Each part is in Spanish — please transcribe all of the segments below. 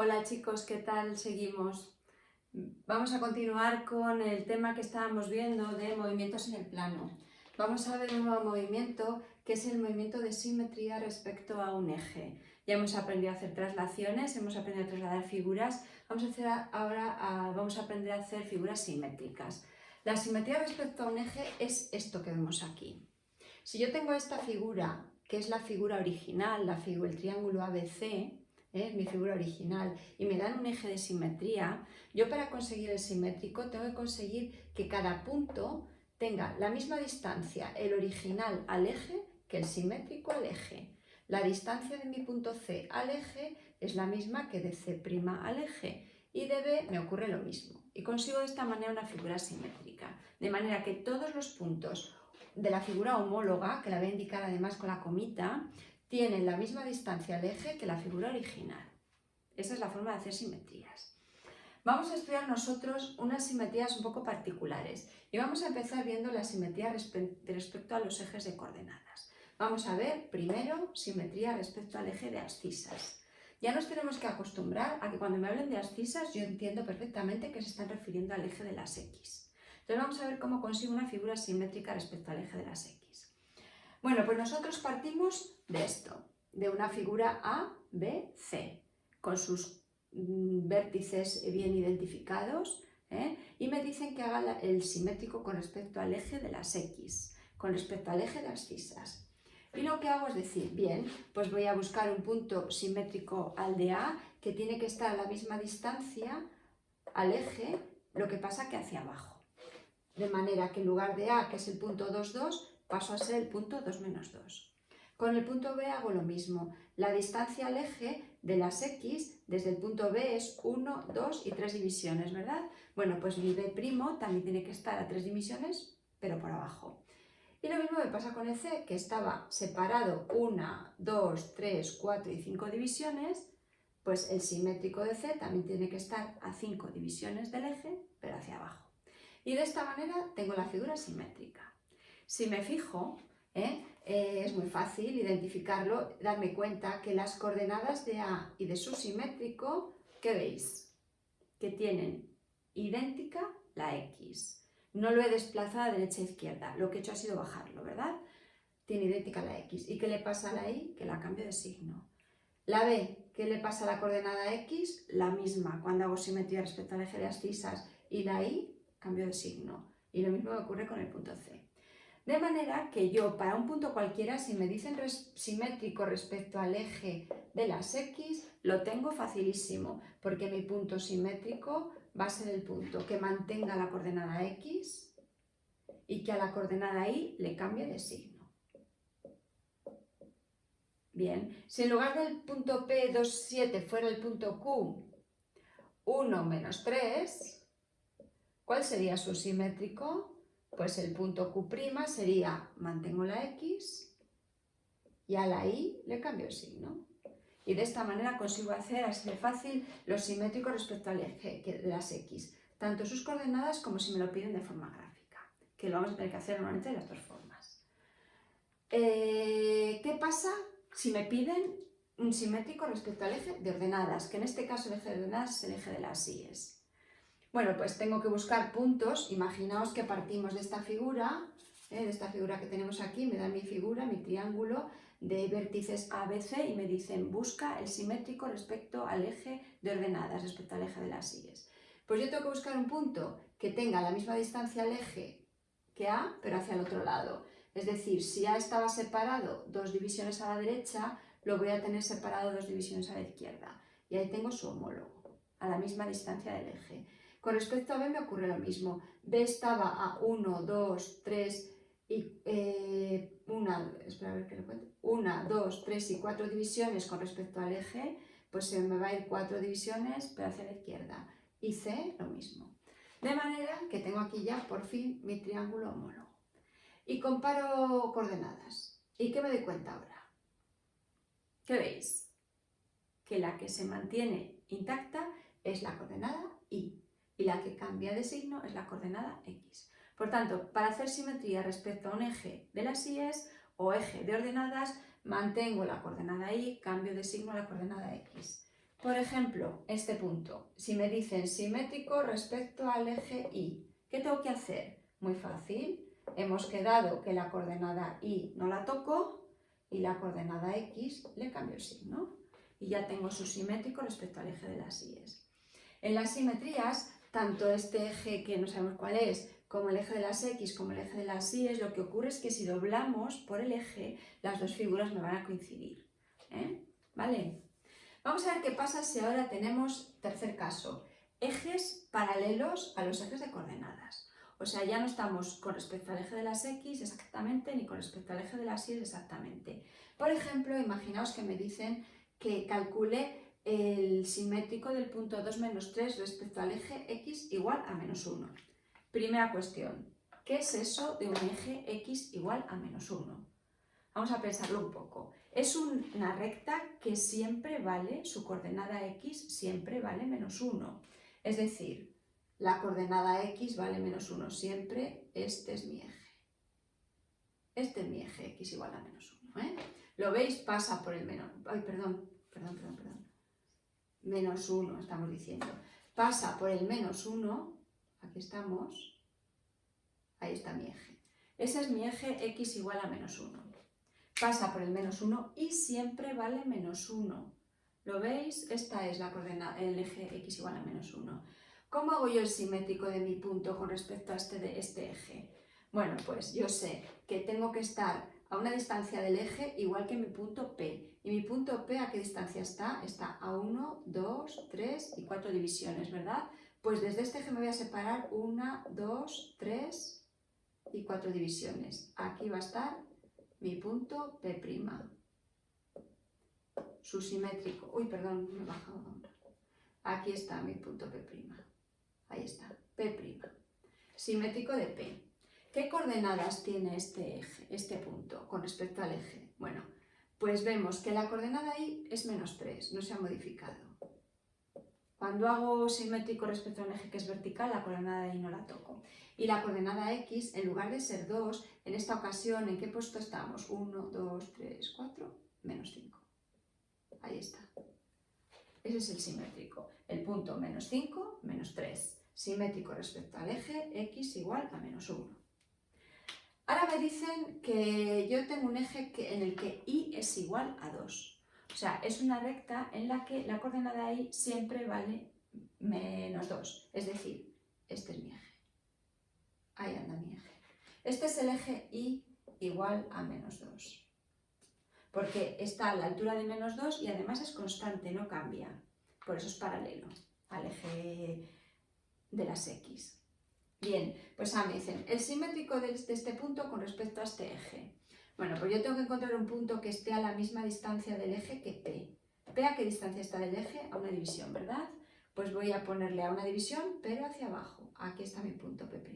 Hola chicos, ¿qué tal? Seguimos. Vamos a continuar con el tema que estábamos viendo de movimientos en el plano. Vamos a ver un nuevo movimiento que es el movimiento de simetría respecto a un eje. Ya hemos aprendido a hacer traslaciones, hemos aprendido a trasladar figuras. Vamos a aprender a hacer figuras simétricas. La simetría respecto a un eje es esto que vemos aquí. Si yo tengo esta figura, que es la figura original, el triángulo ABC, mi figura original, y me dan un eje de simetría, yo para conseguir el simétrico tengo que conseguir que cada punto tenga la misma distancia, el original al eje, que el simétrico al eje. La distancia de mi punto C al eje es la misma que de C' al eje, y de B me ocurre lo mismo. Y consigo de esta manera una figura simétrica, de manera que todos los puntos de la figura homóloga, que la voy a indicar además con la comita, tienen la misma distancia al eje que la figura original. Esa es la forma de hacer simetrías. Vamos a estudiar nosotros unas simetrías un poco particulares y vamos a empezar viendo la simetría respecto a los ejes de coordenadas. Vamos a ver primero simetría respecto al eje de abscisas. Ya nos tenemos que acostumbrar a que cuando me hablen de abscisas yo entiendo perfectamente que se están refiriendo al eje de las X. Entonces vamos a ver cómo consigo una figura simétrica respecto al eje de las X. Bueno, pues nosotros partimos de esto, de una figura A, B, C, con sus vértices bien identificados, y me dicen que haga el simétrico con respecto al eje de las X, con respecto al eje de abscisas. Y lo que hago es decir, bien, pues voy a buscar un punto simétrico al de A que tiene que estar a la misma distancia al eje, lo que pasa que hacia abajo. De manera que en lugar de A, que es el punto 2, 2, paso a ser el punto 2 menos 2. Con el punto B hago lo mismo. La distancia al eje de las X desde el punto B es 1, 2 y 3 divisiones, ¿verdad? Bueno, pues mi B' también tiene que estar a 3 divisiones, pero por abajo. Y lo mismo me pasa con el C, que estaba separado 1, 2, 3, 4 y 5 divisiones, pues el simétrico de C también tiene que estar a 5 divisiones del eje, pero hacia abajo. Y de esta manera tengo la figura simétrica. Si me fijo, es muy fácil identificarlo, darme cuenta que las coordenadas de A y de su simétrico, ¿qué veis? Que tienen idéntica la X. No lo he desplazado a derecha e izquierda, lo que he hecho ha sido bajarlo, ¿verdad? Tiene idéntica la X. ¿Y qué le pasa a la Y? Que la cambio de signo. La B, ¿qué le pasa a la coordenada X? La misma, cuando hago simetría respecto al eje de abscisas, y la Y, cambio de signo. Y lo mismo me ocurre con el punto C. De manera que yo, para un punto cualquiera, si me dicen simétrico respecto al eje de las X, lo tengo facilísimo, porque mi punto simétrico va a ser el punto que mantenga la coordenada X y que a la coordenada Y le cambie de signo. Bien, si en lugar del punto P, 2, 7 fuera el punto Q, 1 menos 3, ¿cuál sería su simétrico? Pues el punto Q' sería, mantengo la X y a la Y le cambio el signo. Y de esta manera consigo hacer así de fácil los simétricos respecto al eje de las X, tanto sus coordenadas como si me lo piden de forma gráfica, que lo vamos a tener que hacer normalmente de las dos formas. ¿Qué pasa si me piden un simétrico respecto al eje de ordenadas? Que en este caso el eje de ordenadas es el eje de las Y's. Bueno, pues tengo que buscar puntos. Imaginaos que partimos de esta figura que tenemos aquí, me da mi figura, mi triángulo de vértices ABC y me dicen busca el simétrico respecto al eje de ordenadas, respecto al eje de las Y's. Pues yo tengo que buscar un punto que tenga la misma distancia al eje que A, pero hacia el otro lado. Es decir, si A estaba separado 2 divisiones a la derecha, lo voy a tener separado 2 divisiones a la izquierda. Y ahí tengo su homólogo, a la misma distancia del eje. Con respecto a B me ocurre lo mismo. B estaba a 1, 2, 3 y 1, 2, 3 y 4 divisiones con respecto al eje, pues se me va a ir 4 divisiones, pero hacia la izquierda. Y C, lo mismo. De manera que tengo aquí ya, por fin, mi triángulo homólogo. Y comparo coordenadas. ¿Y qué me doy cuenta ahora? ¿Qué veis? Que la que se mantiene intacta es la coordenada Y. Y la que cambia de signo es la coordenada X. Por tanto, para hacer simetría respecto a un eje de las Y's o eje de ordenadas, mantengo la coordenada Y, cambio de signo a la coordenada X. Por ejemplo, este punto, si me dicen simétrico respecto al eje Y, ¿qué tengo que hacer? Muy fácil, hemos quedado que la coordenada Y no la toco y la coordenada X le cambio el signo. Y ya tengo su simétrico respecto al eje de las Y's. En las simetrías, tanto este eje que no sabemos cuál es, como el eje de las X, como el eje de las Y, lo que ocurre es que si doblamos por el eje, las dos figuras me van a coincidir. ¿Vale? Vamos a ver qué pasa si ahora tenemos, tercer caso, ejes paralelos a los ejes de coordenadas. O sea, ya no estamos con respecto al eje de las X exactamente, ni con respecto al eje de las Y exactamente. Por ejemplo, imaginaos que me dicen que calcule el simétrico del punto 2, menos 3 respecto al eje X igual a menos 1. Primera cuestión, ¿qué es eso de un eje X igual a menos 1? Vamos a pensarlo un poco. Es una recta que siempre vale, su coordenada X siempre vale menos 1. Es decir, la coordenada X vale menos 1 siempre, este es mi eje. Este es mi eje X igual a menos 1. ¿Lo veis? Pasa por el menos... Ay, perdón. Menos 1 estamos diciendo. Pasa por el menos 1, aquí estamos, ahí está mi eje. Ese es mi eje X igual a menos 1. Pasa por el menos 1 y siempre vale menos 1. ¿Lo veis? Esta es la coordenada, el eje X igual a menos 1. ¿Cómo hago yo el simétrico de mi punto con respecto a este eje? Bueno, pues yo sé que tengo que estar a una distancia del eje igual que mi punto P. ¿Y mi punto P a qué distancia está? Está a 1, 2, 3 y 4 divisiones, ¿verdad? Pues desde este eje me voy a separar 1, 2, 3 y 4 divisiones. Aquí va a estar mi punto P'. Su simétrico. Uy, perdón, me he bajado. Aquí está mi punto P'. Ahí está, P'. Simétrico de P. ¿Qué coordenadas tiene este punto con respecto al eje? Bueno, pues vemos que la coordenada Y es menos 3, no se ha modificado. Cuando hago simétrico respecto a un eje que es vertical, la coordenada Y no la toco. Y la coordenada X, en lugar de ser 2, en esta ocasión, ¿en qué puesto estamos? 1, 2, 3, 4, menos 5. Ahí está. Ese es el simétrico. El punto menos 5, menos 3. Simétrico respecto al eje X igual a menos 1. Ahora me dicen que yo tengo un eje en el que Y es igual a 2. O sea, es una recta en la que la coordenada Y siempre vale menos 2. Es decir, este es mi eje. Ahí anda mi eje. Este es el eje Y igual a menos 2. Porque está a la altura de menos 2 y además es constante, no cambia. Por eso es paralelo al eje de las X. Bien, pues ahora me dicen, el simétrico de este punto con respecto a este eje. Bueno, pues yo tengo que encontrar un punto que esté a la misma distancia del eje que P. ¿P a qué distancia está del eje? A una división, ¿verdad? Pues voy a ponerle a una división, pero hacia abajo. Aquí está mi punto P'.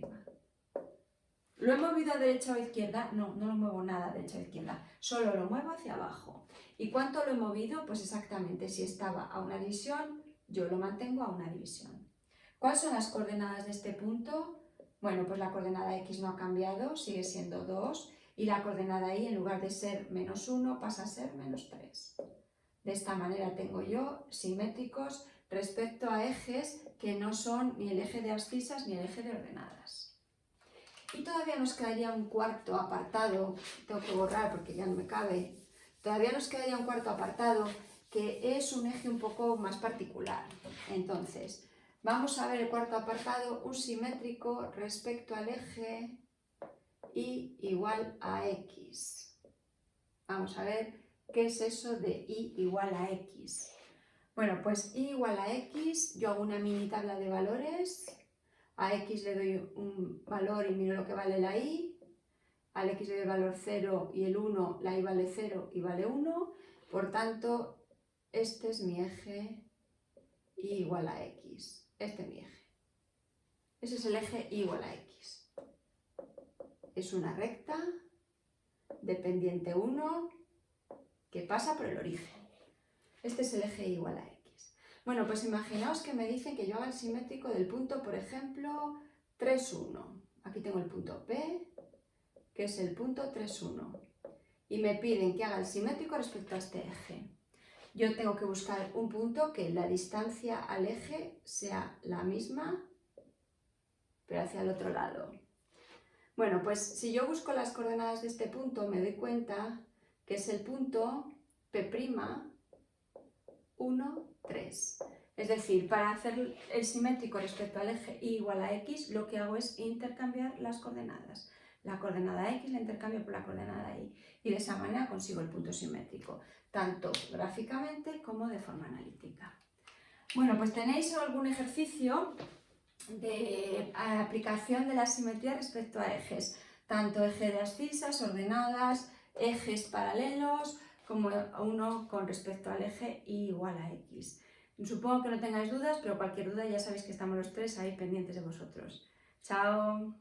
¿Lo he movido a derecha o a izquierda? No, no lo muevo nada a derecha o a izquierda. Solo lo muevo hacia abajo. ¿Y cuánto lo he movido? Pues exactamente, si estaba a una división, yo lo mantengo a una división. ¿Cuáles son las coordenadas de este punto? Bueno, pues la coordenada X no ha cambiado, sigue siendo 2, y la coordenada Y en lugar de ser menos 1 pasa a ser menos 3. De esta manera tengo yo simétricos respecto a ejes que no son ni el eje de abscisas ni el eje de ordenadas. Y todavía nos quedaría un cuarto apartado, tengo que borrar porque ya no me cabe, todavía nos quedaría un cuarto apartado que es un eje un poco más particular. Entonces, vamos a ver el cuarto apartado, un simétrico respecto al eje Y igual a X. Vamos a ver qué es eso de Y igual a X. Bueno, pues Y igual a X, yo hago una mini tabla de valores. A X le doy un valor y miro lo que vale la Y. Al X le doy el valor 0 y el 1, la Y vale 0 y vale 1. Por tanto, este es mi eje Y igual a X. Este es mi eje. Ese es el eje Y igual a X. Es una recta de pendiente 1 que pasa por el origen. Este es el eje Y igual a X. Bueno, pues imaginaos que me dicen que yo haga el simétrico del punto, por ejemplo, 3, 1. Aquí tengo el punto P, que es el punto 3, 1. Y me piden que haga el simétrico respecto a este eje. yo tengo que buscar un punto que la distancia al eje sea la misma, pero hacia el otro lado. Bueno, pues si yo busco las coordenadas de este punto, me doy cuenta que es el punto P', 1, 3. Es decir, para hacer el simétrico respecto al eje y igual a x, lo que hago es intercambiar las coordenadas. La coordenada x la intercambio por la coordenada y. Y de esa manera consigo el punto simétrico, tanto gráficamente como de forma analítica. Bueno, pues tenéis algún ejercicio de aplicación de la simetría respecto a ejes, tanto eje de abscisas, ordenadas, ejes paralelos, como uno con respecto al eje y igual a x. Supongo que no tengáis dudas, pero cualquier duda ya sabéis que estamos los tres ahí pendientes de vosotros. ¡Chao!